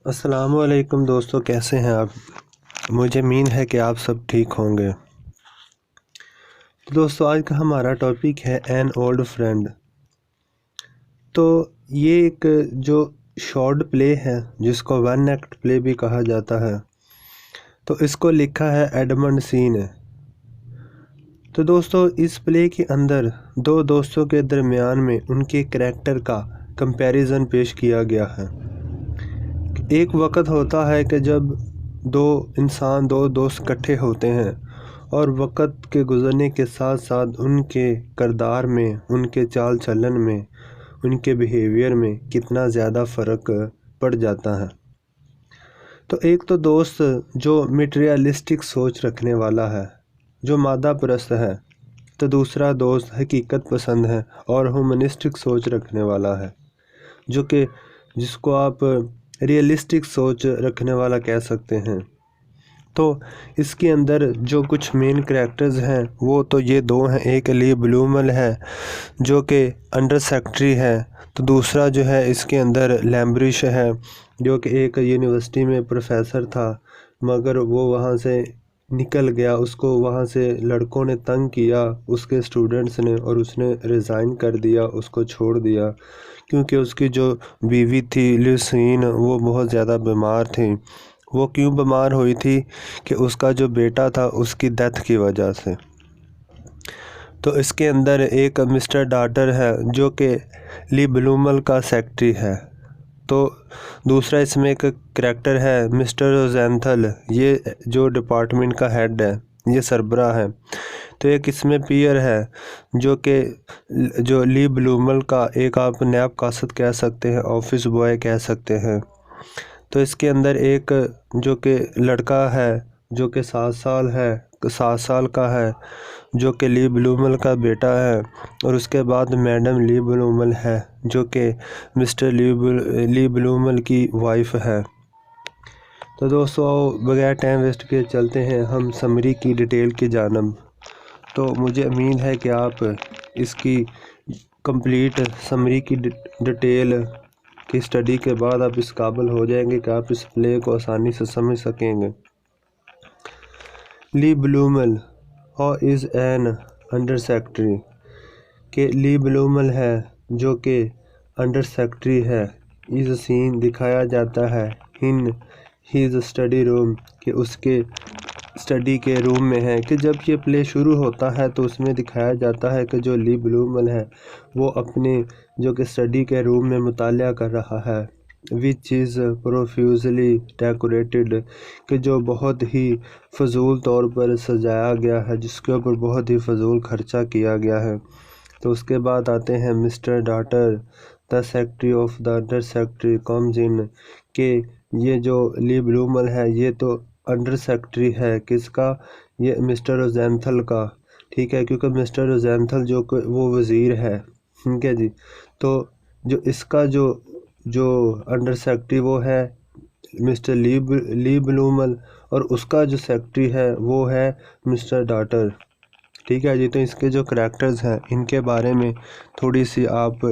السلام علیکم دوستو، کیسے ہیں آپ؟ مجھے امید ہے کہ آپ سب ٹھیک ہوں گے۔ دوستو آج کا ہمارا ٹاپک ہے این اولڈ فرینڈ۔ تو یہ ایک جو شارٹ پلے ہے جس کو ون ایکٹ پلے بھی کہا جاتا ہے، تو اس کو لکھا ہے ایڈمنڈ سی نے۔ تو دوستو اس پلے کے اندر دو دوستوں کے درمیان میں ان کے کریکٹر کا کمپیریزن پیش کیا گیا ہے۔ ایک وقت ہوتا ہے کہ جب دو دوست اکٹھے ہوتے ہیں اور وقت کے گزرنے کے ساتھ ساتھ ان کے کردار میں، ان کے چال چلن میں، ان کے بیہیویئر میں کتنا زیادہ فرق پڑ جاتا ہے۔ تو ایک تو دوست جو میٹیریلسٹک سوچ رکھنے والا ہے، جو مادہ پرست ہے، تو دوسرا دوست حقیقت پسند ہے اور ہیومنسٹک سوچ رکھنے والا ہے، جس کو آپ ریئلسٹک سوچ رکھنے والا کہہ سکتے ہیں۔ تو اس کے اندر جو کچھ مین کریکٹرز ہیں وہ تو یہ دو ہیں، ایک لی بلومل ہے جو کہ انڈر سیکرٹری ہے، تو دوسرا جو ہے اس کے اندر لیمبرش ہے جو کہ ایک یونیورسٹی میں پروفیسر تھا، مگر وہ وہاں سے نکل گیا، اس کو وہاں سے لڑکوں نے تنگ کیا، اس کے اسٹوڈنٹس نے، اور اس نے ریزائن کر دیا، اس کو چھوڑ دیا، کیونکہ اس کی جو بیوی تھی لیوسین وہ بہت زیادہ بیمار تھی۔ وہ کیوں بیمار ہوئی تھی کہ اس کا جو بیٹا تھا اس کی ڈیتھ کی وجہ سے۔ تو اس کے اندر ایک مسٹر ڈاٹر ہے جو کہ لی بلومل کا سیکرٹری ہے۔ تو دوسرا اس میں ایک کریکٹر ہے مسٹر روزینتھل، یہ جو ڈپارٹمنٹ کا ہیڈ ہے، یہ سربراہ ہے۔ تو ایک اس میں پیئر ہے جو لی بلومل کا ایک آپ نیب کاسد کہہ سکتے ہیں، آفس بوائے کہہ سکتے ہیں۔ تو اس کے اندر ایک جو کہ لڑکا ہے جو کہ 7 سال کا ہے، جو کہ لی بلومل کا بیٹا ہے، اور اس کے بعد میڈم لی بلومل ہے جو کہ مسٹر لی بلومل کی وائف ہے۔ تو دوستو بغیر ٹائم ویسٹ کیے چلتے ہیں ہم سمری کی ڈیٹیل کی جانب۔ تو مجھے امید ہے کہ آپ اس کی کمپلیٹ سمری کی ڈیٹیل کی اسٹڈی کے بعد آپ اس قابل ہو جائیں گے کہ آپ اس پلے کو آسانی سے سمجھ سکیں گے۔ Le Bloumel how is an under secretary, کہ لی بلومل ہے جو کہ انڈر سیکرٹری ہے، از سین دکھایا جاتا ہے، ان ہیز اسٹڈی روم، کہ اس کے اسٹڈی کے روم میں ہے۔ کہ جب یہ پلے شروع ہوتا ہے تو اس میں دکھایا جاتا ہے کہ جو لی بلومل ہے وہ اپنے جو کہ اسٹڈی کے روم میں مطالعہ کر رہا ہے، وچ از پروفیوزلی ڈیکوریٹڈ، کہ جو بہت ہی فضول طور پر سجایا گیا ہے، جس کے اوپر بہت ہی فضول خرچہ کیا گیا ہے۔ تو اس کے بعد آتے ہیں mister Dotter, the secretary of the under secretary comes in, کہ یہ جو لی بلومل ہے یہ تو انڈر سیکرٹری ہے، کس کا؟ یہ مسٹر روزینتھل کا، ٹھیک ہے، کیونکہ مسٹر روزینتھل جو کہ وہ وزیر ہے، ٹھیک ہے جی۔ تو جو اس کا جو انڈر سیکرٹری وہ ہے مسٹر لی بلومل، اور اس کا جو سیکرٹری ہے وہ ہے مسٹر ڈاٹر، ٹھیک ہے جی۔ تو اس کے جو کریکٹرز ہیں ان کے بارے میں تھوڑی سی آپ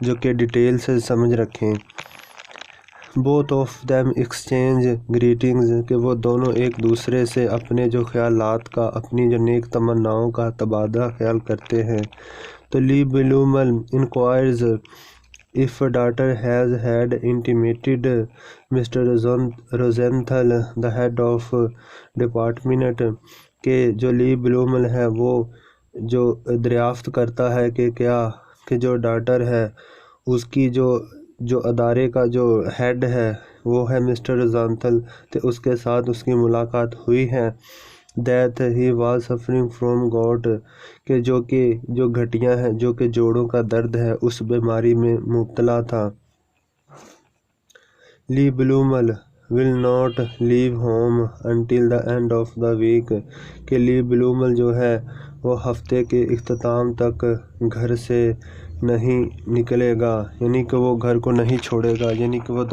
جو کہ ڈیٹیل سے سمجھ رکھیں۔ Both of them exchange greetings, کہ وہ دونوں ایک دوسرے سے اپنے جو خیالات کا، اپنی جو نیک تمناؤں کا تبادلہ خیال کرتے ہیں۔ تو Le Bulomal انکوائرز if daughter has had intimated Mr. Rosenthal, the head of department، کہ جو لی بلومل ہے وہ جو دریافت کرتا ہے کہ کیا کہ جو ڈاٹر ہے اس کی جو ادارے کا جو ہیڈ ہے وہ ہے مسٹر روزینتھل، تو اس کے ساتھ اس کی ملاقات ہوئی ہے۔ that he was suffering from gout، کہ جو گھٹیاں ہیں، جو کہ جوڑوں کا درد ہے، اس بیماری میں مبتلا تھا۔ لی Bulomal will not leave home until the end of the week، کہ لی بلومل جو ہے وہ ہفتے کے اختتام تک گھر سے نہیں نکلے گا، یعنی کہ وہ گھر کو نہیں چھوڑے گا، یعنی کہ وہ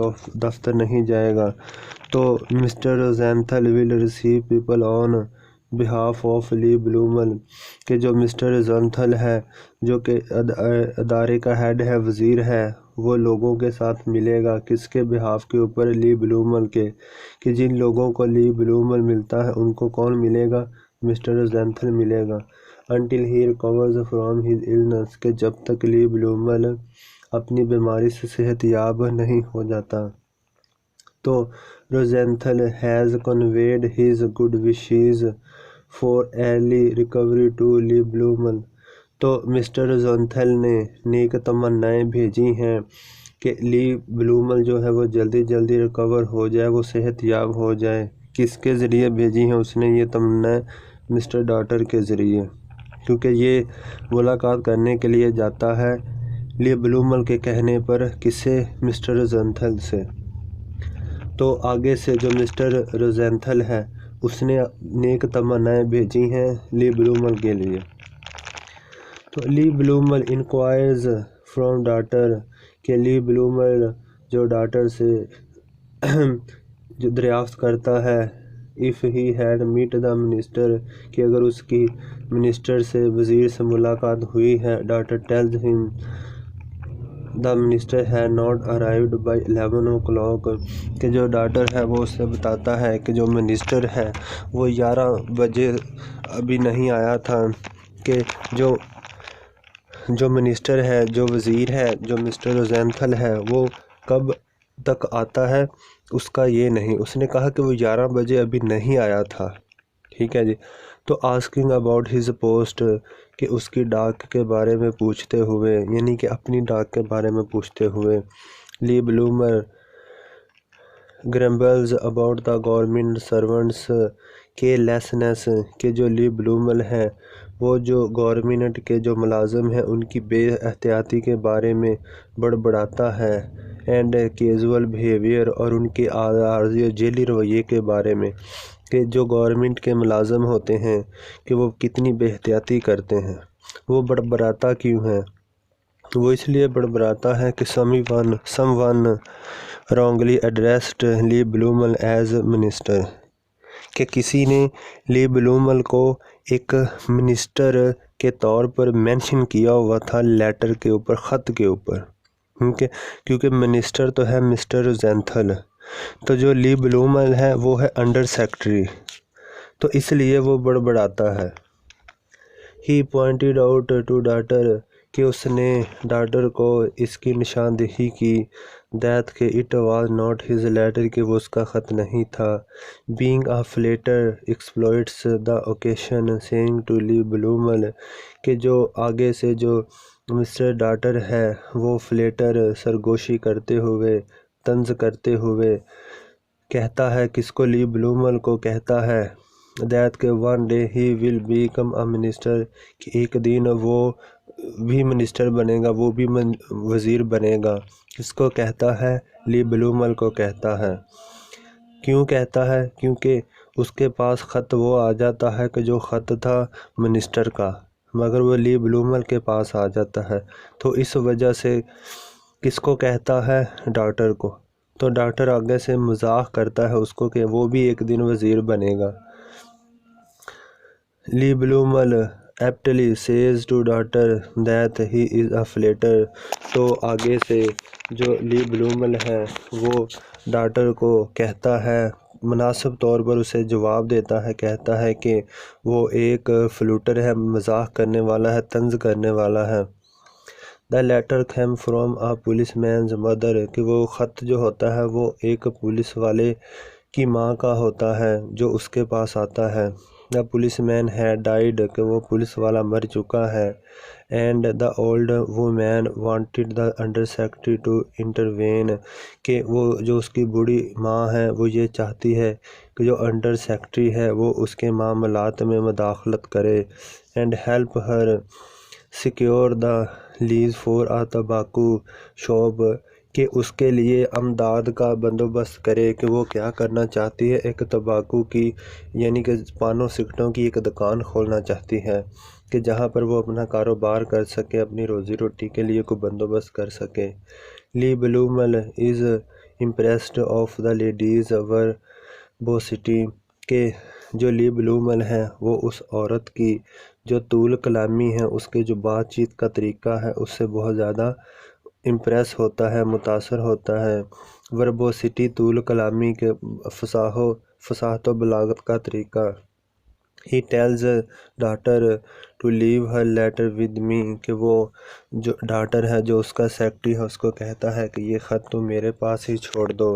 دفتر نہیں جائے گا۔ تو mister روزینتھل will receive people on behalf of لی بلومل، کہ جو مسٹر روزینتھل ہے جو کہ ادارے کا ہیڈ ہے، وزیر ہے، وہ لوگوں کے ساتھ ملے گا، کس کے بہاف کے اوپر؟ لی بلومل کے، کہ جن لوگوں کو لی بلومل ملتا ہے ان کو کون ملے گا؟ مسٹر روزینتھل ملے گا۔ until he recovers from his illness، کہ جب تک لی بلومل اپنی بیماری سے صحت یاب نہیں ہو جاتا۔ تو روزینتھل has conveyed his good wishes for early recovery to لی بلومل، تو مسٹر روزینتھل نے نیک تمنائیں بھیجی ہیں کہ لی بلومل جو ہے وہ جلدی جلدی ریکور ہو جائے، وہ صحت یاب ہو جائے۔ کس کے ذریعے بھیجی ہیں اس نے یہ تمنائیں؟ مسٹر ڈاٹر کے ذریعے، کیونکہ یہ ملاقات کرنے کے لیے جاتا ہے لی بلومل کے کہنے پر، کس سے؟ مسٹر روزینتھل سے۔ تو آگے سے جو مسٹر روزینتھل ہے اس نے نیک تمنائیں بھیجی ہیں لی بلومل کے لیے۔ تو لی بلومل انکوائرز فرام ڈاٹر، کہ لی بلومل جو ڈاٹر سے جو دریافت کرتا ہے if he had met the minister، کہ اگر اس کی منسٹر سے، وزیر سے ملاقات ہوئی ہے۔ Daughter tells him the minister had not arrived by 11 o'clock، کہ جو ڈاٹر ہے وہ اسے بتاتا ہے کہ جو منسٹر ہے وہ 11 بجے ابھی نہیں آیا تھا، کہ جو منسٹر ہے، جو وزیر ہے، جو مسٹر روزینتھل ہے، وہ کب تک آتا ہے اس کا یہ نہیں، اس نے کہا کہ وہ 11 بجے ابھی نہیں آیا تھا۔ ٹھیک ہے جی۔ تو asking about his post، کہ اس کی ڈاک کے بارے میں پوچھتے ہوئے، یعنی کہ اپنی ڈاک کے بارے میں پوچھتے ہوئے، لی bloomer grumbles about the government servants carelessness، کہ جو لی بلومل ہے وہ جو گورنمنٹ کے جو ملازم ہیں ان کی بے احتیاطی کے بارے میں بڑبڑاتا ہے، اینڈ کیزول بیہیویئر، اور ان کے عارضی و جیلی رویے کے بارے میں، کہ جو گورنمنٹ کے ملازم ہوتے ہیں کہ وہ کتنی بے احتیاطی کرتے ہیں۔ وہ بڑبڑاتا کیوں ہے؟ وہ اس لیے بڑبڑاتا ہے کہ سم ون wrongly addressed لی بلومل ایز منسٹر، کہ کسی نے لی بلومل کو ایک منسٹر کے طور پر مینشن کیا ہوا تھا لیٹر کے اوپر، خط کے اوپر، کیونکہ منسٹر تو ہے مسٹر روزینتھل، تو جو لی بلومل ہے وہ ہے انڈر سیکرٹری، تو اس لیے وہ بڑبڑاتا ہے۔ He pointed out to Dotter, کہ اس نے ڈاٹر کو اس کی نشاندہی کی، دیٹ کہ it was not his letter, کہ وہ اس کا خط نہیں تھا۔ Being a flatterer exploits the occasion saying to Le Bloumel, کہ جو آگے سے جو مسٹر ڈاٹر ہے وہ فلیٹر سرگوشی کرتے ہوئے، طنز کرتے ہوئے کہتا ہے، کس کو؟ لی بلومل کو کہتا ہے، دیٹ کہ one day he will become a minister, کہ ایک دن وہ بھی منسٹر بنے گا، وہ بھی وزیر بنے گا۔ کس کو کہتا ہے؟ لی بلومل کو کہتا ہے۔ کیوں کہتا ہے؟ کیونکہ اس کے پاس خط وہ آ جاتا ہے کہ جو خط تھا منسٹر کا، مگر وہ لی بلومل کے پاس آ جاتا ہے، تو اس وجہ سے کس کو کہتا ہے؟ ڈاٹر کو۔ تو ڈاٹر آگے سے مزاح کرتا ہے اس کو کہ وہ بھی ایک دن وزیر بنے گا۔ لی Bulomal aptly says to daughter that he is a flatter، تو آگے سے جو لی بلومل ہے وہ ڈاٹر کو کہتا ہے، مناسب طور پر اسے جواب دیتا ہے، کہتا ہے کہ وہ ایک فلوٹر ہے، مزاح کرنے والا ہے، طنز کرنے والا ہے۔ The letter came from a policeman's mother، کہ وہ خط جو ہوتا ہے وہ ایک پولیس والے کی ماں کا ہوتا ہے جو اس کے پاس آتا ہے۔ The policeman had died، کہ وہ پولیس والا مر چکا ہے۔ And the old woman wanted the under secretary to intervene، کہ وہ جو اس کی بوڑھی ماں ہے وہ یہ چاہتی ہے کہ جو انڈر سیکرٹری ہے وہ اس کے معاملات میں مداخلت کرے۔ And help her secure the lease for a tobacco shop، کہ اس کے لیے امداد کا بندوبست کرے، کہ وہ کیا کرنا چاہتی ہے، ایک تمباکو کی، یعنی کہ پان و سگریٹوں کی ایک دکان کھولنا چاہتی ہے، کہ جہاں پر وہ اپنا کاروبار کر سکے، اپنی روزی روٹی کے لیے کوئی بندوبست کر سکے۔ لی بلومل از امپریسڈ آف دا لیڈیز وربوسٹی، کہ جو لی بلومل ہے وہ اس عورت کی جو طول کلامی ہے، اس کے جو بات چیت کا طریقہ ہے اس سے بہت زیادہ امپریس ہوتا ہے، متاثر ہوتا ہے۔ وربوسٹی طول کلامی کے فصاحت و بلاغت کا طریقہ۔ He tells daughter to leave her letter with me کہ وہ جو ڈاٹر ہے جو اس کا سیکرٹری ہے اس کو کہتا ہے کہ یہ خط تم میرے پاس ہی چھوڑ دو۔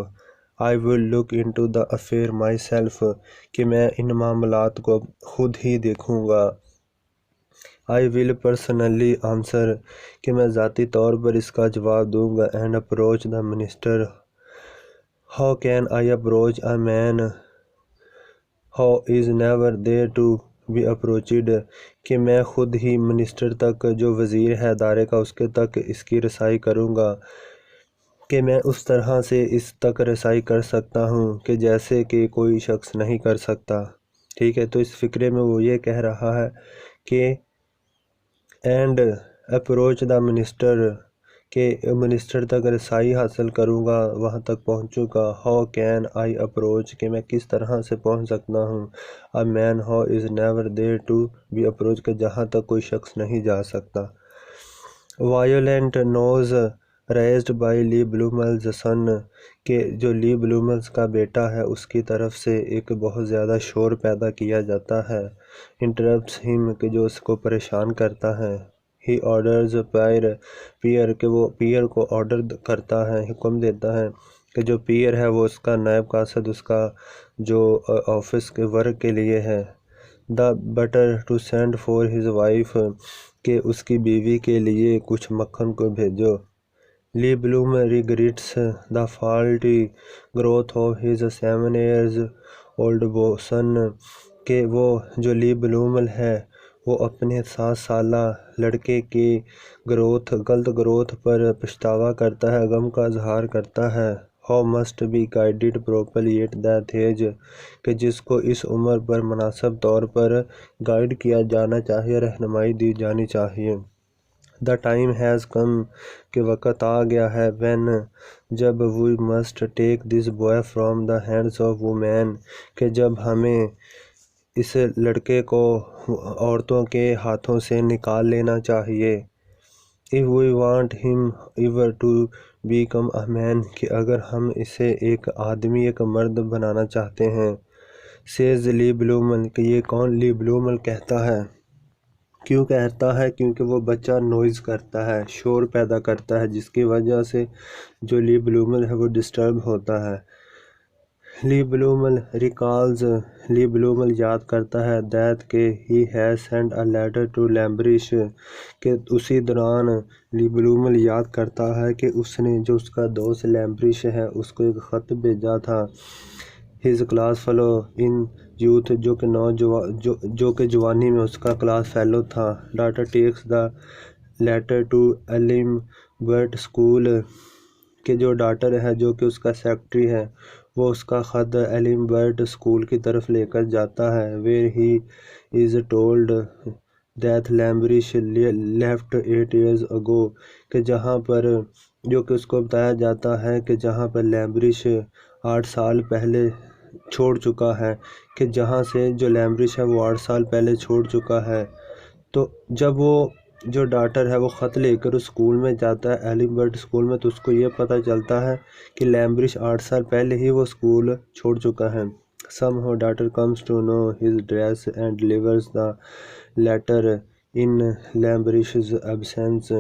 I will look into the affair myself کہ میں ان معاملات کو خود ہی دیکھوں گا۔ I will personally answer کہ میں ذاتی طور پر اس کا جواب دوں گا۔ And approach the minister. How can I approach a man who is never there to be approached کہ میں خود ہی منسٹر تک جو وزیر ہے ادارے کا اس کے تک اس کی رسائی کروں گا کہ میں اس طرح سے اس تک رسائی کر سکتا ہوں کہ جیسے کہ کوئی شخص نہیں کر سکتا۔ ٹھیک ہے، تو اس فقرے میں وہ یہ کہہ رہا ہے کہ اینڈ اپروچ دا منسٹر کہ منسٹر تک رسائی حاصل کروں گا، وہاں تک پہنچوں گا۔ ہاؤ کین آئی اپروچ کہ میں کس طرح سے پہنچ سکتا ہوں۔ A man who is never there to be approach کہ جہاں تک کوئی شخص نہیں جا سکتا۔ وائیولنٹ نوز ریزڈ بائی لی بلوملز سن کہ جو لی بلوملز کا بیٹا ہے اس کی طرف سے ایک بہت زیادہ شور پیدا کیا جاتا ہے۔ انٹرپٹس ہم کہ جو اس کو پریشان کرتا ہے۔ ہی آرڈرز پیئر کہ وہ پیئر کو آرڈر کرتا ہے، حکم دیتا ہے کہ جو پیئر ہے وہ اس کا نائب قاصد اس کا جو آفس کے ورک کے لیے ہے۔ The butler to send for his wife کہ اس کی بیوی کے لیے کچھ مکھن کو بھیجو۔ Le Bloum regrets the faulty growth of his 7 years old son کہ وہ جو لی بلومل ہے وہ اپنے 7 سالہ لڑکے کی غلط گروتھ پر پچھتاوا کرتا ہے، غم کا اظہار کرتا ہے۔ How must be guided properly at that age کہ جس کو اس عمر پر مناسب طور پر گائیڈ کیا جانا چاہیے، رہنمائی دی جانی چاہیے۔ دا ٹائم ہیز کم کہ وقت آ گیا ہے، وین جب we must take this boy from the hands of women کہ جب ہمیں اس لڑکے کو عورتوں کے ہاتھوں سے نکال لینا چاہیے۔ if we want him ever to become a man کہ اگر ہم اسے ایک آدمی ایک مرد بنانا چاہتے ہیں۔ says لی بلومل کہ یہ کون لی بلومل کہتا ہے، کیوں کہتا ہے؟ کیونکہ وہ بچہ نوائز کرتا ہے، شور پیدا کرتا ہے، جس کی وجہ سے جو لی بلومل ہے وہ ڈسٹرب ہوتا ہے۔ لی بلومل ریکالز لی بلومل یاد کرتا ہے دیٹ کہ he has sent a letter to Lambrish کہ اسی دوران لی بلومل یاد کرتا ہے کہ اس نے جو اس کا دوست لیمبرش ہے اس کو ایک خط بھیجا تھا۔ His class fellow in youth جو کہ جوانی میں اس کا کلاس فیلو تھا۔ Daughter takes the letter to Lambert school کہ جو ڈاٹر ہے جو کہ اس کا سیکرٹری ہے وہ اس کا خط ایلم برٹ اسکول کی طرف لے کر جاتا ہے۔ Where he is told that Lambrish left 8 years ago کہ جہاں پر جو کہ اس کو بتایا جاتا ہے کہ جہاں پر لیمبرش 8 سال پہلے چھوڑ چکا ہے، کہ جہاں سے جو لیمبرش ہے وہ 8 سال پہلے چھوڑ چکا ہے۔ تو جب وہ جو ڈاٹر ہے وہ خط لے کر اس اسکول میں جاتا ہے ایلم برٹ اسکول میں، تو اس کو یہ پتہ چلتا ہے کہ لیمبرش 8 سال پہلے ہی وہ اسکول چھوڑ چکا ہے۔ somehow daughter comes to know his address and delivers the letter in Lambrish's absence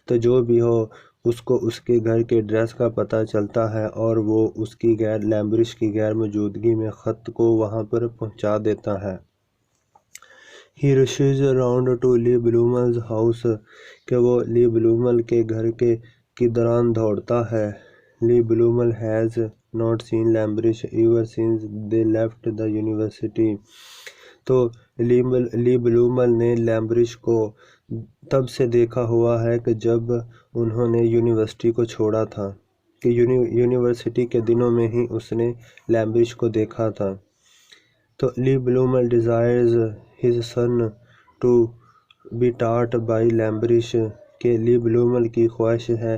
تو جو بھی ہو اس کو اس کے گھر کے ایڈریس کا پتہ چلتا ہے اور وہ اس کی لیمبرش کی غیر موجودگی میں خط کو وہاں پر پہنچا دیتا ہے۔ He rushes around to Lee Blumel's house کہ وہ لی بلومل کے گھر کی دوران دوڑتا ہے۔ Lee Blumel has not seen Lambrish ever since they left the university تو لی بلومل نے لیمبرش کو تب سے دیکھا ہوا ہے کہ جب انہوں نے یونیورسٹی کو چھوڑا تھا، کہ یونیورسٹی کے دنوں میں ہی اس نے لیمبرش کو دیکھا تھا۔ تو Le Bloumel desires his son to be taught by Lambrish کہ لی بلومل کی خواہش ہے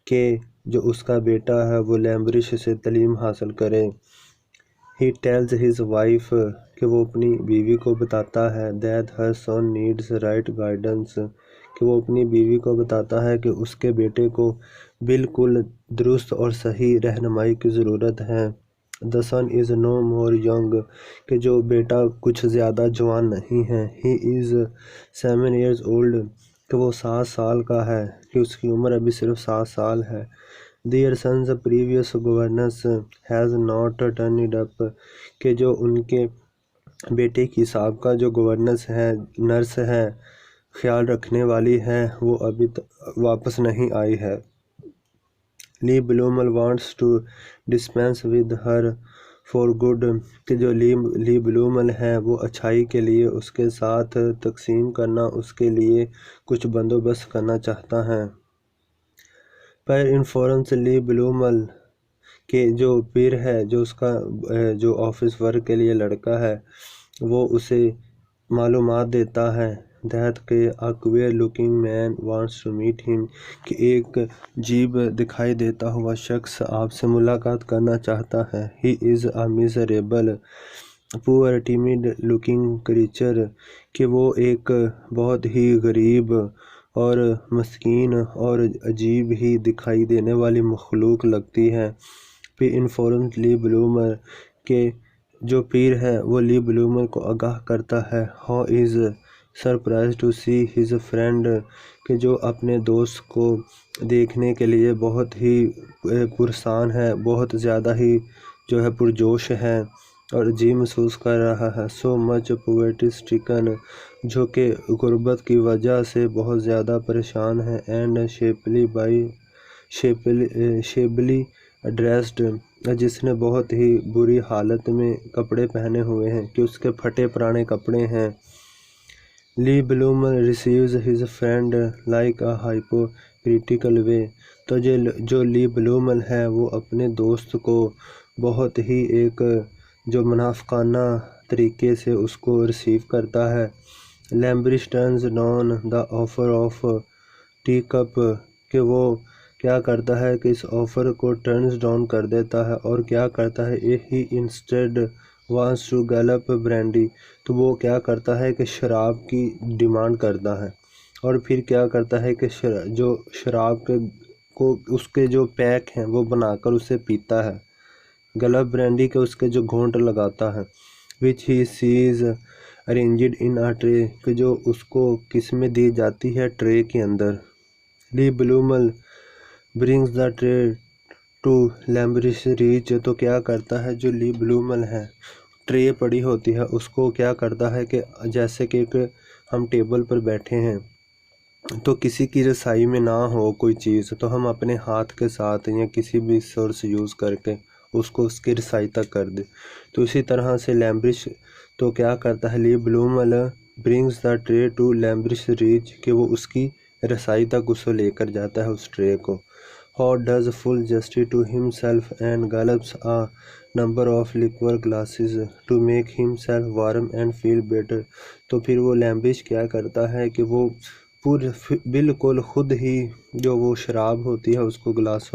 کہ جو اس کا بیٹا ہے وہ لیمبرش سے تعلیم حاصل کرے۔ ہی ٹیلز ہز وائف کہ وہ اپنی بیوی کو بتاتا ہے that her son needs right guidance کہ وہ اپنی بیوی کو بتاتا ہے کہ اس کے بیٹے کو بالکل درست اور صحیح رہنمائی کی ضرورت ہے۔ The son is no more young، کہ جو بیٹا کچھ زیادہ جوان نہیں ہے۔ He is 7 years old، کہ وہ 7 سال کا ہے، کہ اس کی عمر ابھی صرف 7 سال ہے۔ Their son's previous governess has not turned up، کہ جو ان کے بیٹے کی سابقہ جو گورننس ہے، نرس ہے، خیال رکھنے والی ہے، وہ ابھی واپس نہیں آئی ہے۔ Le Bloumel wants to dispense with her for good, کہ جو لی بلومل ہے وہ اچھائی کے لیے اس کے ساتھ تقسیم کرنا، اس کے لیے کچھ بندوبست کرنا چاہتا ہے۔ پر انفورمس لی بلومل، کہ جو پیر ہے، جو اس کا جو آفس ورک کے لیے لڑکا ہے، وہ اسے معلومات دیتا ہے that کہ a queer looking man wants to meet him، کہ ایک عجیب دکھائی دیتا ہوا شخص آپ سے ملاقات کرنا چاہتا ہے۔ He is a miserable poor timid looking creature، کہ وہ ایک بہت ہی غریب اور مسکین اور عجیب ہی دکھائی دینے والی مخلوق لگتی ہے۔ پھر انفورمڈ لی بلومر، کہ جو پیر ہے وہ لی بلومر کو آگاہ کرتا ہے how is surprised to see his friend، کہ جو اپنے دوست کو دیکھنے کے لیے بہت ہی پرسان ہے، بہت زیادہ ہی جو ہے پرجوش ہے اور عجیب محسوس کر رہا ہے۔ so much poverty stricken، جو کہ غربت کی وجہ سے بہت زیادہ پریشان ہے۔ and shabbily dressed، جس نے بہت ہی بری حالت میں کپڑے پہنے ہوئے ہیں، کہ اس کے پھٹے پرانے کپڑے ہیں۔ لی bloomer receives his friend like a hypocritical way، تو جو لی بلومل ہے وہ اپنے دوست کو بہت ہی ایک جو منافقانہ طریقے سے اس کو ریسیو کرتا ہے۔ لیمبرش turns down the offer of tea cup، کہ وہ کیا کرتا ہے کہ اس آفر کو ٹرنز ڈاؤن کر دیتا ہے، اور کیا کرتا ہے ہی انسٹیڈ وانٹس ٹو گلپ برینڈی، تو وہ کیا کرتا ہے کہ شراب کی ڈیمانڈ کرتا ہے، اور پھر کیا کرتا ہے کہ جو شراب کو اس کے جو پیک ہیں وہ بنا کر اسے پیتا ہے، گلپ برینڈی کے اس کے جو گھونٹ لگاتا ہے۔ which he sees arranged in a tray، کہ جو اس کو کس میں دی جاتی ہے، ٹرے کے اندر۔ Le Bloumel brings the tray to Lambrish reach, تو کیا کرتا ہے جو لی بلومل ہے، ٹرے پڑی ہوتی ہے اس کو کیا کرتا ہے کہ جیسے کہ ہم ٹیبل پر بیٹھے ہیں تو کسی کی رسائی میں نہ ہو کوئی چیز، تو ہم اپنے ہاتھ کے ساتھ یا کسی بھی سورس یوز کر کے اس کو اس کی رسائی تک کر دے، تو اسی طرح سے لیمبرش تو کیا کرتا ہے Le Bloumel brings the tray to Lambrish reach, کہ وہ اس کی رسائی تک اسے لے کر جاتا ہے اس ٹرے کو۔ How does full justice to himself and gulps a number of liquor glasses to make himself warm and feel better، تو پھر وہ لیمبرش کیا کرتا ہے کہ وہ بالکل خود ہی جو وہ شراب ہوتی ہے اس کو گلاس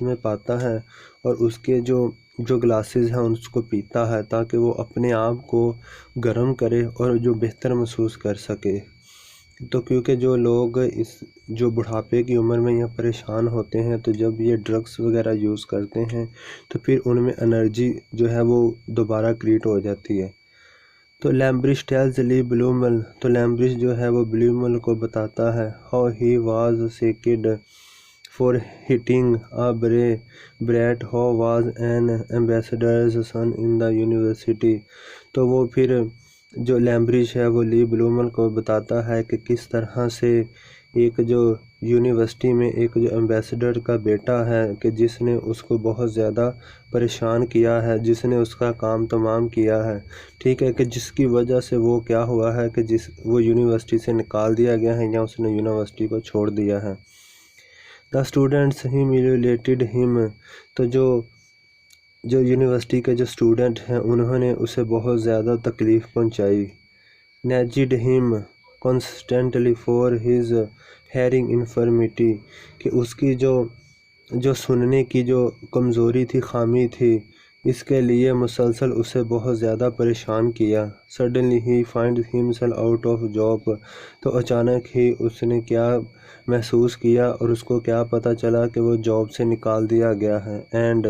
میں پاتا ہے، اور اس کے جو گلاسز ہیں اس کو پیتا ہے تاکہ وہ اپنے آپ کو گرم کرے اور جو بہتر محسوس کر سکے۔ تو کیونکہ جو لوگ جو بڑھاپے کی عمر میں یہ پریشان ہوتے ہیں، تو جب یہ ڈرگس وغیرہ یوز کرتے ہیں تو پھر ان میں انرجی جو ہے وہ دوبارہ کریٹ ہو جاتی ہے۔ تو لیمبرش ٹیلز لی بلومل، تو لیمبرش جو ہے وہ بلومل کو بتاتا ہے how he was sacked for hitting a brat who was an ambassador's son in the university، تو وہ پھر جو لیمبرش ہے وہ لی بلومل کو بتاتا ہے کہ کس طرح سے ایک جو یونیورسٹی میں ایک جو ایمبیسڈر کا بیٹا ہے کہ جس نے اس کو بہت زیادہ پریشان کیا ہے، جس نے اس کا کام تمام کیا ہے، ٹھیک ہے، کہ جس کی وجہ سے وہ کیا ہوا ہے کہ وہ یونیورسٹی سے نکال دیا گیا ہے یا اس نے یونیورسٹی کو چھوڑ دیا ہے۔ The students humiliated him، تو جو یونیورسٹی کے جو اسٹوڈنٹ ہیں انہوں نے اسے بہت زیادہ تکلیف پہنچائی۔ Nagged him constantly for his hearing infirmity، کہ اس کی جو سننے کی جو کمزوری تھی، خامی تھی، اس کے لیے مسلسل اسے بہت زیادہ پریشان کیا۔ Suddenly he finds himself out of job. تو اچانک ہی اس نے کیا محسوس کیا اور اس کو کیا پتہ چلا کہ وہ جاب سے نکال دیا گیا ہے۔ اینڈ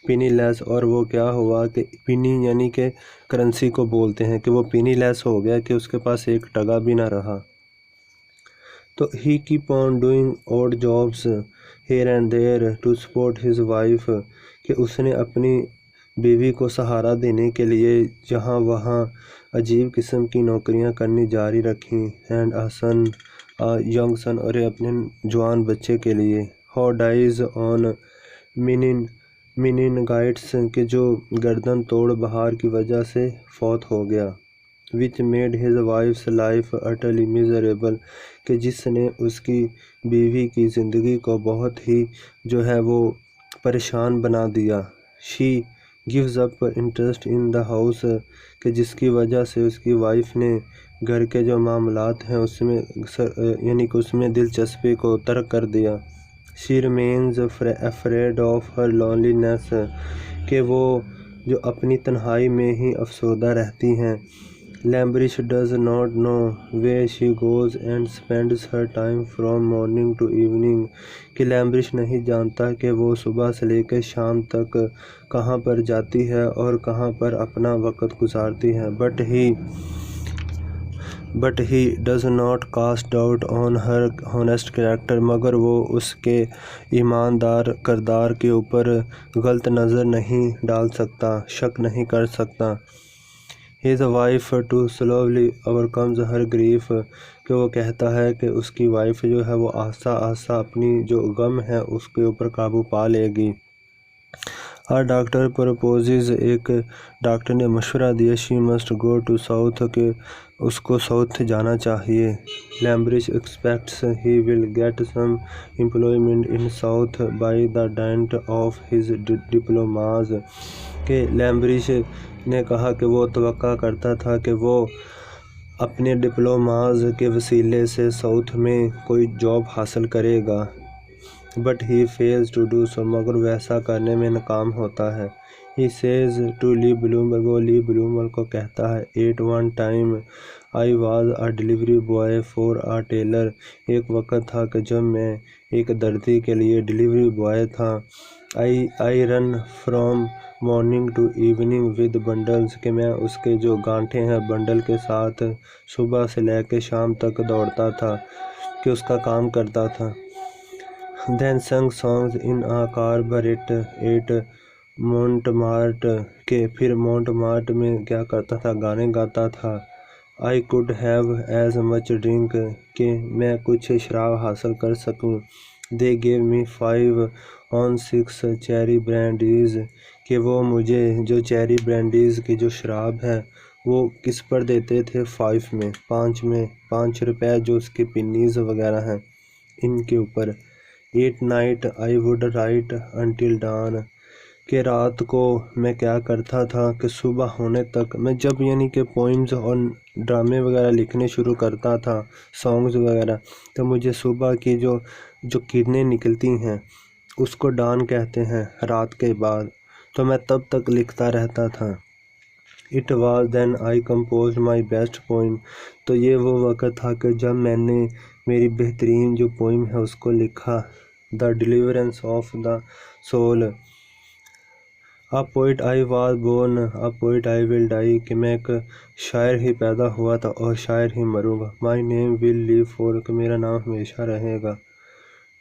پینی لیس، اور وہ کیا ہوا کہ پینی یعنی کہ کرنسی کو بولتے ہیں، کہ وہ پینی لیس ہو گیا، کہ اس کے پاس ایک ٹگا بھی نہ رہا۔ تو he keep on doing odd jobs here and there to support his wife. کہ اس نے اپنی بیوی کو سہارا دینے کے لیے جہاں وہاں عجیب قسم کی نوکریاں کرنی جاری رکھیں۔ اینڈ young son، اور اپنے جوان بچے کے لیے۔ How dies on meningitis، کہ جو گردن توڑ بخار کی وجہ سے فوت ہو گیا۔ Which made his wife's life utterly miserable، کہ جس نے اس کی بیوی کی زندگی کو بہت ہی جو ہے وہ پریشان بنا دیا۔ She gives up interest in the house، کہ جس کی وجہ سے اس کی وائف نے گھر کے جو معاملات ہیں اس میں یعنی کہ اس میں دلچسپی کو ترک کر دیا۔ She remains afraid of her loneliness، کہ وہ جو اپنی تنہائی میں ہی افسردہ رہتی ہیں۔ Lambrish does not know where she goes and spends her time from morning to evening، کہ لیمبرش نہیں جانتا کہ وہ صبح سے لے کے شام تک کہاں پر جاتی ہے اور کہاں پر اپنا وقت گزارتی ہے۔ But he does not cast doubt on her honest character، مگر وہ اس کے ایماندار کردار کے اوپر غلط نظر نہیں ڈال سکتا، شک نہیں کر سکتا۔ His wife too slowly overcomes her grief، کہ وہ کہتا ہے کہ اس کی وائف جو ہے وہ آہستہ آہستہ اپنی جو غم ہے اس کے اوپر قابو پا لے گی۔ A doctor proposes، ایک ڈاکٹر نے مشورہ دیا، she must go to south، کہ اس کو ساؤتھ جانا چاہیے۔ Lambrish expects he will get some employment in south by the dint of his diplomas، کہ لیمبرش نے کہا کہ وہ توقع کرتا تھا کہ وہ اپنے ڈپلوماز کے وسیلے سے ساؤتھ میں کوئی جاب حاصل کرے گا۔ But he fails to do so، مگر ویسا کرنے میں ناکام ہوتا ہے۔ He says to Lee Bloomer، وہ لی بلومر کو کہتا ہے، At one time I was a delivery boy for a tailor، ایک وقت تھا کہ جب میں ایک دردی کے لیے ڈلیوری بوائے تھا۔ I run from morning to evening with bundles، کہ میں اس کے جو گانٹھے ہیں بنڈل کے ساتھ صبح سے لے کے شام تک دوڑتا تھا، کہ اس کا کام کرتا تھا۔ Then sang songs in a cabaret at Montmartre، کہ پھر مونٹ میں کیا کرتا تھا، گانے گاتا تھا۔ I could have as much drink، کہ میں کچھ شراب حاصل کر سکوں۔ They gave me 5 on 6 cherry brandies، کہ وہ مجھے جو چیری برانڈیز کی جو شراب ہے وہ کس پر دیتے تھے، 5 میں، 5 روپے جو اس کی پنیز وغیرہ ہیں ان کے اوپر۔ At night I would write until dawn، کہ رات کو میں کیا کرتا تھا کہ صبح ہونے تک میں جب یعنی کہ پوئمز اور ڈرامے وغیرہ لکھنے شروع کرتا تھا، سانگز وغیرہ، تو مجھے صبح کی جو کرنیں نکلتی ہیں اس کو ڈان کہتے ہیں، رات کے بعد، تو میں تب تک لکھتا رہتا تھا۔ It was then I composed my best poem، تو یہ وہ وقت تھا کہ جب میں نے میری بہترین جو پوئم ہے اس کو لکھا، The Deliverance of the Soul۔ A poet I was born، a poet I will die، کہ میں ایک شاعر ہی پیدا ہوا تھا اور شاعر ہی مروں گا۔ My name will live for، کہ میرا نام ہمیشہ رہے گا۔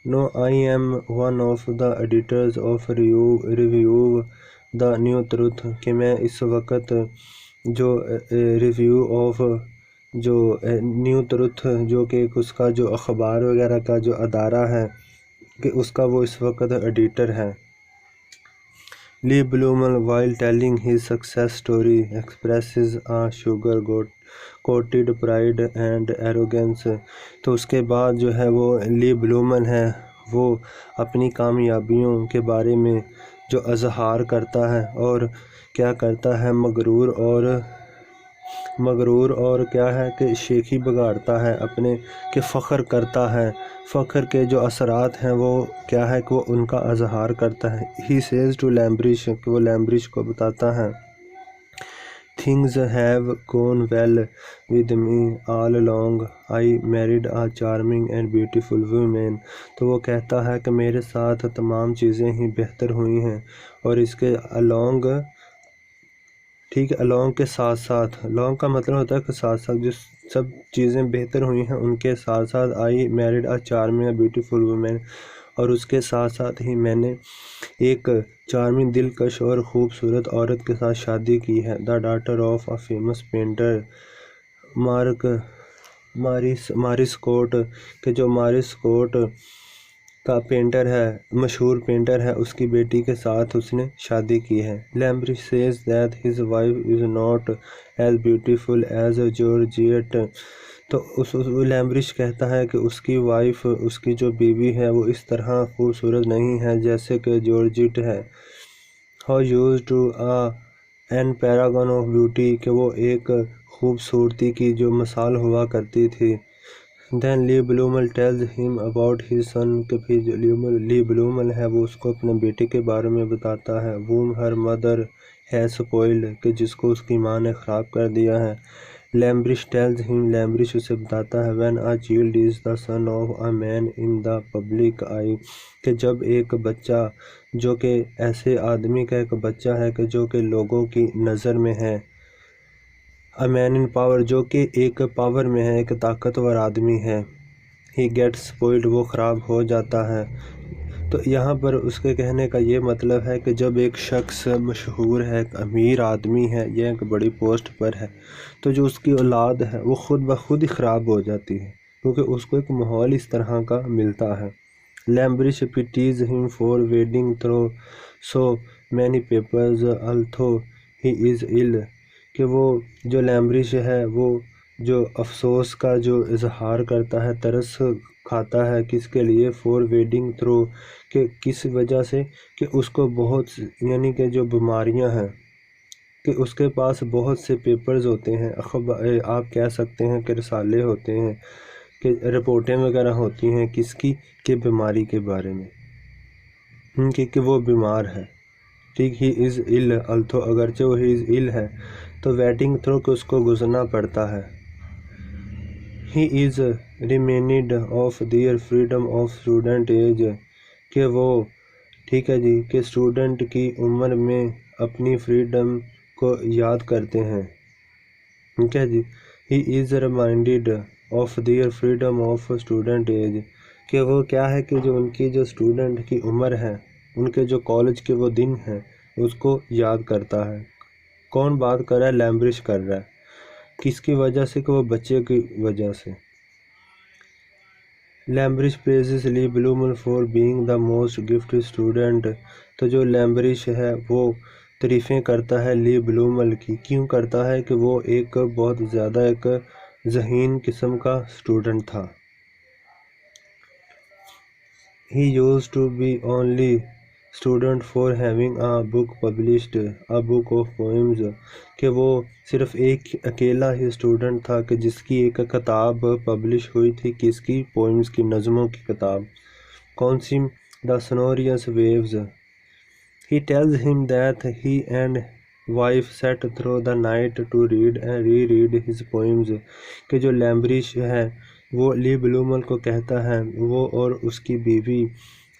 No I am one of the editors of review the New Truth، کہ میں اس وقت جو ریویو آف جو نیو ٹروتھ جو کہ اس کا جو اخبار وغیرہ کا جو ادارہ ہے کہ اس کا وہ اس وقت ایڈیٹر ہے۔ لی bloomer while telling his success story expresses a sugar coated pride and arrogance، تو اس کے بعد جو ہے وہ لی بلومر ہے وہ اپنی کامیابیوں کے بارے میں جو اظہار کرتا ہے اور کیا کرتا ہے، مغرور اور مغرور اور کیا ہے کہ شیخی بگاڑتا ہے اپنے کہ فخر کرتا ہے، فخر کے جو اثرات ہیں وہ کیا ہے کہ وہ ان کا اظہار کرتا ہے۔ ہی سیز ٹو لیمبرش کہ وہ لیمبرش کو بتاتا ہے Things have gone well with me all along. I married a charming and beautiful woman. تو وہ کہتا ہے کہ میرے ساتھ تمام چیزیں ہی بہتر ہوئی ہیں، اور اس کے along ٹھیک ہے، along کے ساتھ ساتھ، along کا مطلب ہوتا ہے کہ ساتھ ساتھ جو سب چیزیں بہتر ہوئی ہیں ان کے ساتھ ساتھ I married a charming and beautiful woman، اور اس کے ساتھ ساتھ ہی میں نے ایک چارمنگ دلکش اور خوبصورت عورت کے ساتھ شادی کی ہے۔ The daughter of a famous painter Marscot کہ جو مارس کوٹ کا پینٹر ہے، مشہور پینٹر ہے، اس کی بیٹی کے ساتھ اس نے شادی کی ہے۔ Lambrish says that his wife is not as beautiful as Georgette تو لیمبرش کہتا ہے کہ اس کی وائف، اس کی جو بیوی ہے وہ اس طرح خوبصورت نہیں ہے جیسے کہ جارجیٹ ہے۔ How used to an paragon of beauty کہ وہ ایک خوبصورتی کی جو مثال ہوا کرتی تھی۔ دین لی بلومل ٹیلز ہم اباؤٹ ہز سن کہ پھر جو لی بلومل ہے وہ اس کو اپنے بیٹے کے بارے میں بتاتا ہے۔ ووم ہر مدر ہیز سپوائلڈ کہ جس کو اس کی ماں نے خراب کر دیا ہے۔ لیمبرش ٹیلز ہم لیمبرش اسے بتاتا ہے when a child is the son of a man in the public eye کہ جب ایک بچہ جو کہ ایسے آدمی کا ایک بچہ ہے کہ جو کہ لوگوں کی نظر میں ہے، اے مین ان پاور جو کہ ایک پاور میں ہے، ایک طاقتور آدمی ہے، ہی گیٹ سپوائلڈ وہ خراب ہو جاتا ہے۔ تو یہاں پر اس کے کہنے کا یہ مطلب ہے کہ جب ایک شخص مشہور ہے، ایک امیر آدمی ہے یا ایک بڑی پوسٹ پر ہے، تو جو اس کی اولاد ہے وہ خود بخود ہی خراب ہو جاتی ہے کیونکہ اس کو ایک ماحول اس طرح کا ملتا ہے۔ لیمبرش پیٹیز ہم for wedding through so many papers although he is ill کہ وہ جو لیمبرش ہے وہ جو افسوس کا جو اظہار کرتا ہے، ترس کھاتا ہے کس کے لیے، فور ویڈنگ تھرو کہ کس وجہ سے کہ اس کو بہت یعنی کہ جو بیماریاں ہیں کہ اس کے پاس بہت سے پیپرز ہوتے ہیں، آپ کہہ سکتے ہیں کہ رسالے ہوتے ہیں، کہ رپورٹیں وغیرہ ہوتی ہیں کس کی کہ بیماری کے بارے میں کہ وہ بیمار ہے۔ ٹھیک، ہی از ill although اگرچہ وہ ہی از ill ہے تو ویٹنگ تھرو کہ اس کو گزرنا پڑتا ہے۔ He is remind of their freedom of student age کہ وہ ٹھیک ہے جی کہ اسٹوڈنٹ کی عمر میں اپنی فریڈم کو یاد کرتے ہیں۔ ٹھیک ہے جی، he is reminded of their freedom of student age کہ وہ کیا ہے کہ جو ان کی جو اسٹوڈنٹ کی عمر ہے، ان کے جو کالج کے وہ دن ہیں اس کو یاد کرتا ہے۔ کون بات کر رہا ہے؟ لیمبرش کر رہا ہے۔ کس کی وجہ سے؟ کہ وہ بچے کی وجہ سے۔ Lambrish praises Le Bloumel for being the most gifted student تو جو لیمبرش ہے وہ تعریفیں کرتا ہے لی بلومل کی، کیوں کرتا ہے کہ وہ ایک بہت زیادہ ایک ذہین قسم کا اسٹوڈنٹ تھا۔ He used to be only student for having a book published, a book of poems کہ وہ صرف ایک اکیلا ہی اسٹوڈنٹ تھا کہ جس کی ایک کتاب پبلش ہوئی تھی، کس کی؟ پوئمز کی، نظموں کی کتاب۔ کون سی؟ The Sonorous Waves۔ He tells him that he and wife sat through the night to read and reread his poems کہ جو لیمبرش ہے وہ لی بلومل کو کہتا ہے وہ اور اس کی بیوی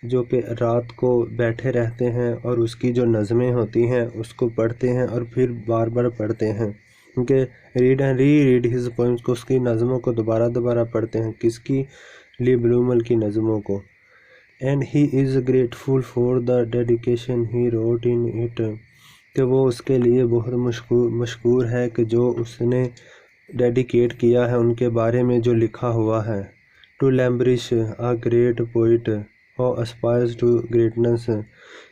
جو کہ رات کو بیٹھے رہتے ہیں اور اس کی جو نظمیں ہوتی ہیں اس کو پڑھتے ہیں اور پھر بار بار پڑھتے ہیں، کیونکہ read and reread his poems کو، اس کی نظموں کو دوبارہ پڑھتے ہیں، کس کی؟ لی بلومل کی نظموں کو۔ And he is grateful for the dedication he wrote in it کہ وہ اس کے لیے بہت مشکور ہے کہ جو اس نے ڈیڈیکیٹ کیا ہے ان کے بارے میں جو لکھا ہوا ہے۔ To Lambrish a great poet who aspires to greatness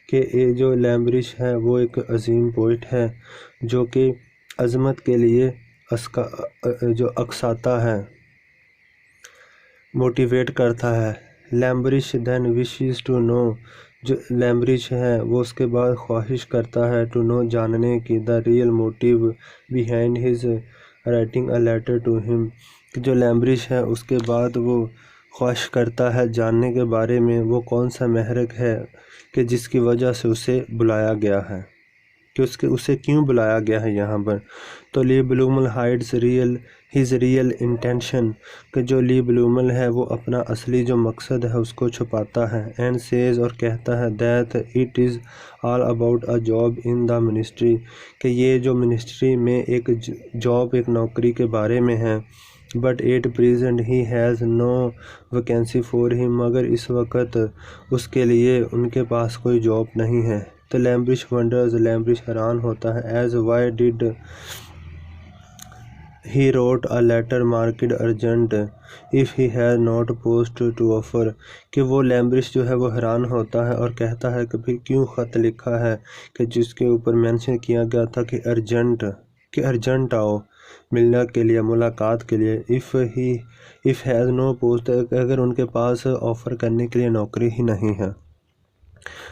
کہ جو لیمبرش ہے وہ ایک عظیم پوئٹ ہے جو کہ عظمت کے لیے جو اکساتا ہے، موٹیویٹ کرتا ہے۔ لیمبرش دین وشز ٹو نو جو لیمبرش ہے وہ اس کے بعد خواہش کرتا ہے ٹو نو جاننے کی، the real motive behind his writing a letter to him کہ جو لیمبرش ہے اس کے بعد وہ خواہش کرتا ہے جاننے کے بارے میں وہ کون سا محرک ہے کہ جس کی وجہ سے اسے بلایا گیا ہے، کہ اسے کیوں بلایا گیا ہے یہاں پر۔ تو Le Bulomal ہائڈز his real intention کہ جو لی بلومل ہے وہ اپنا اصلی جو مقصد ہے اس کو چھپاتا ہے، اینڈ سیز اور کہتا ہے that it is all about a job in the ministry کہ یہ جو منسٹری میں ایک جاب ایک نوکری کے بارے میں ہے، but at present he has no vacancy for him مگر اس وقت اس کے لیے ان کے پاس کوئی جاب نہیں ہے۔ تو لیمبرش ونڈرز لیمبرش حیران ہوتا ہے as why did he wrote a letter marked urgent if he has not post to offer کہ وہ لیمبرش جو ہے وہ حیران ہوتا ہے اور کہتا ہے کہ پھر کیوں خط لکھا ہے کہ جس کے اوپر مینشن کیا گیا تھا کہ ارجنٹ آؤ ملنے کے لیے ملاقات کے لیے، اف ہیز نو پوسٹ اگر ان کے پاس آفر کرنے کے لیے نوکری ہی نہیں ہے۔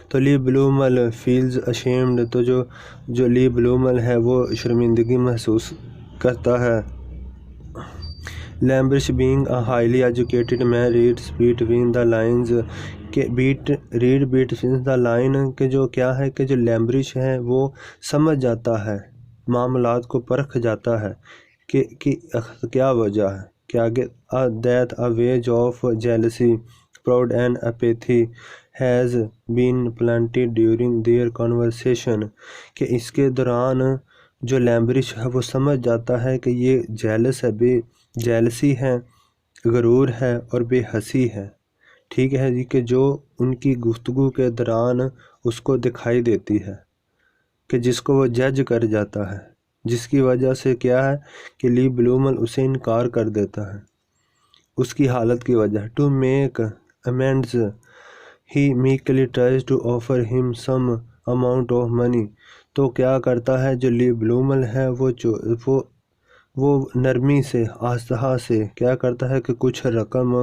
تو لی بلومل فیلز اشیمڈ تو جو لی بلومل ہے وہ شرمندگی محسوس کرتا ہے۔ Lambrish being a highly educated man reads between the lines کہ ریڈ بٹوین دا لائن کہ جو کیا ہے کہ جو لیمبرش ہے وہ سمجھ جاتا ہے، معاملات کو پرکھ جاتا ہے کہ کیا وجہ ہے کہ آگے that a wedge of jealousy proud and apathy has been planted during their conversation کہ اس کے دوران جو لیمبرش ہے وہ سمجھ جاتا ہے کہ یہ جیلسی ہے، غرور ہے اور بے حسی ہے، ٹھیک ہے جی، کہ جو ان کی گفتگو کے دوران اس کو دکھائی دیتی ہے کہ جس کو وہ جج کر جاتا ہے، جس کی وجہ سے کیا ہے کہ لی بلومل اسے انکار کر دیتا ہے اس کی حالت کی وجہ۔ To make amends he meekly tries to offer him some amount of money تو کیا کرتا ہے جو لی بلومل ہے وہ نرمی سے آہستہ سے کیا کرتا ہے کہ کچھ رقم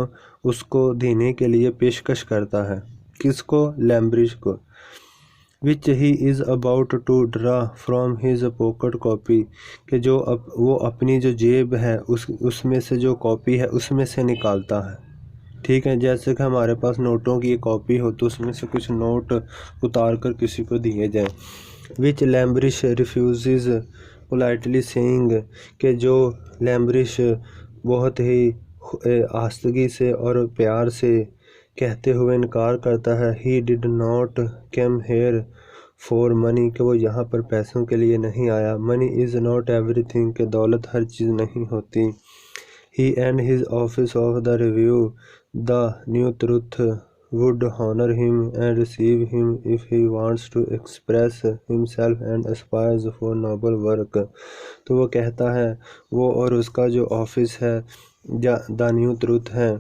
اس کو دینے کے لیے پیشکش کرتا ہے، کس کو؟ لیمبرش کو، which he is about to draw from his pocket copy کہ جو وہ اپنی جو جیب ہے اس میں سے جو کاپی ہے اس میں سے نکالتا ہے، ٹھیک ہے، جیسے کہ ہمارے پاس نوٹوں کی کاپی ہو تو اس میں سے کچھ نوٹ اتار کر کسی کو دیے جائیں۔ which لیمبرش refuses politely saying کہ جو لیمبرش بہت ہی آہستگی سے اور پیار سے کہتے ہوئے انکار کرتا ہے he did not come here for money کہ وہ یہاں پر پیسوں کے لیے نہیں آیا، money is not everything کہ دولت ہر چیز نہیں ہوتی، he and his office of the review the new truth would honor him and receive him if he wants to express himself and aspires for noble work تو وہ کہتا ہے وہ اور اس کا جو آفس ہے دا نیو ٹروتھ ہے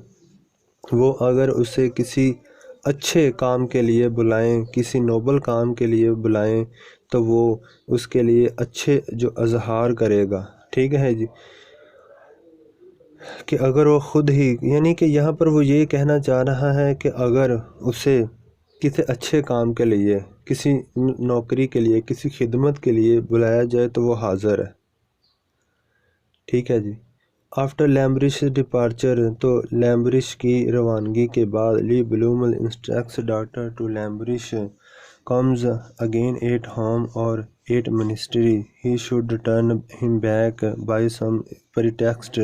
وہ اگر اسے کسی اچھے کام کے لیے بلائیں، کسی نوبل کام کے لیے بلائیں تو وہ اس کے لیے اچھے جو اظہار کرے گا، ٹھیک ہے جی، کہ اگر وہ خود ہی یعنی کہ یہاں پر وہ یہ کہنا چاہ رہا ہے کہ اگر اسے کسی اچھے کام کے لیے، کسی نوکری کے لیے، کسی خدمت کے لیے بلایا جائے تو وہ حاضر ہے، ٹھیک ہے جی۔ آفٹر لیمبرش ڈپارچر تو لیمبرش کی روانگی کے بعد Le Bloumel instructs daughter to Lambrish comes again at home or at ministry he should turn him back by some pretext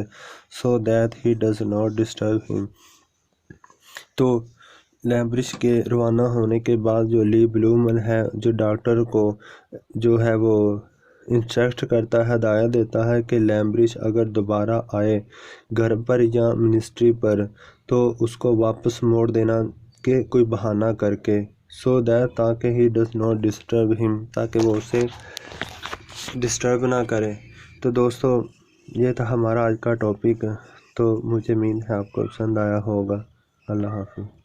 so that he does not disturb him تو لیمبرش کے روانہ ہونے کے بعد جو لی بلومل ہے جو ڈاکٹر کو جو ہے وہ انسٹرکٹ کرتا ہے، ہدایت دیتا ہے کہ لیمبرش اگر دوبارہ آئے گھر پر یا منسٹری پر تو اس کو واپس موڑ دینا کہ کوئی بہانہ کر کے سو دیٹ تاکہ ہی ڈز ناٹ ڈسٹرب ہم تاکہ وہ اسے ڈسٹرب نہ کرے۔ تو دوستو یہ تھا ہمارا آج کا ٹاپک، تو مجھے امید ہے آپ کو پسند آیا ہوگا۔ اللہ حافظ۔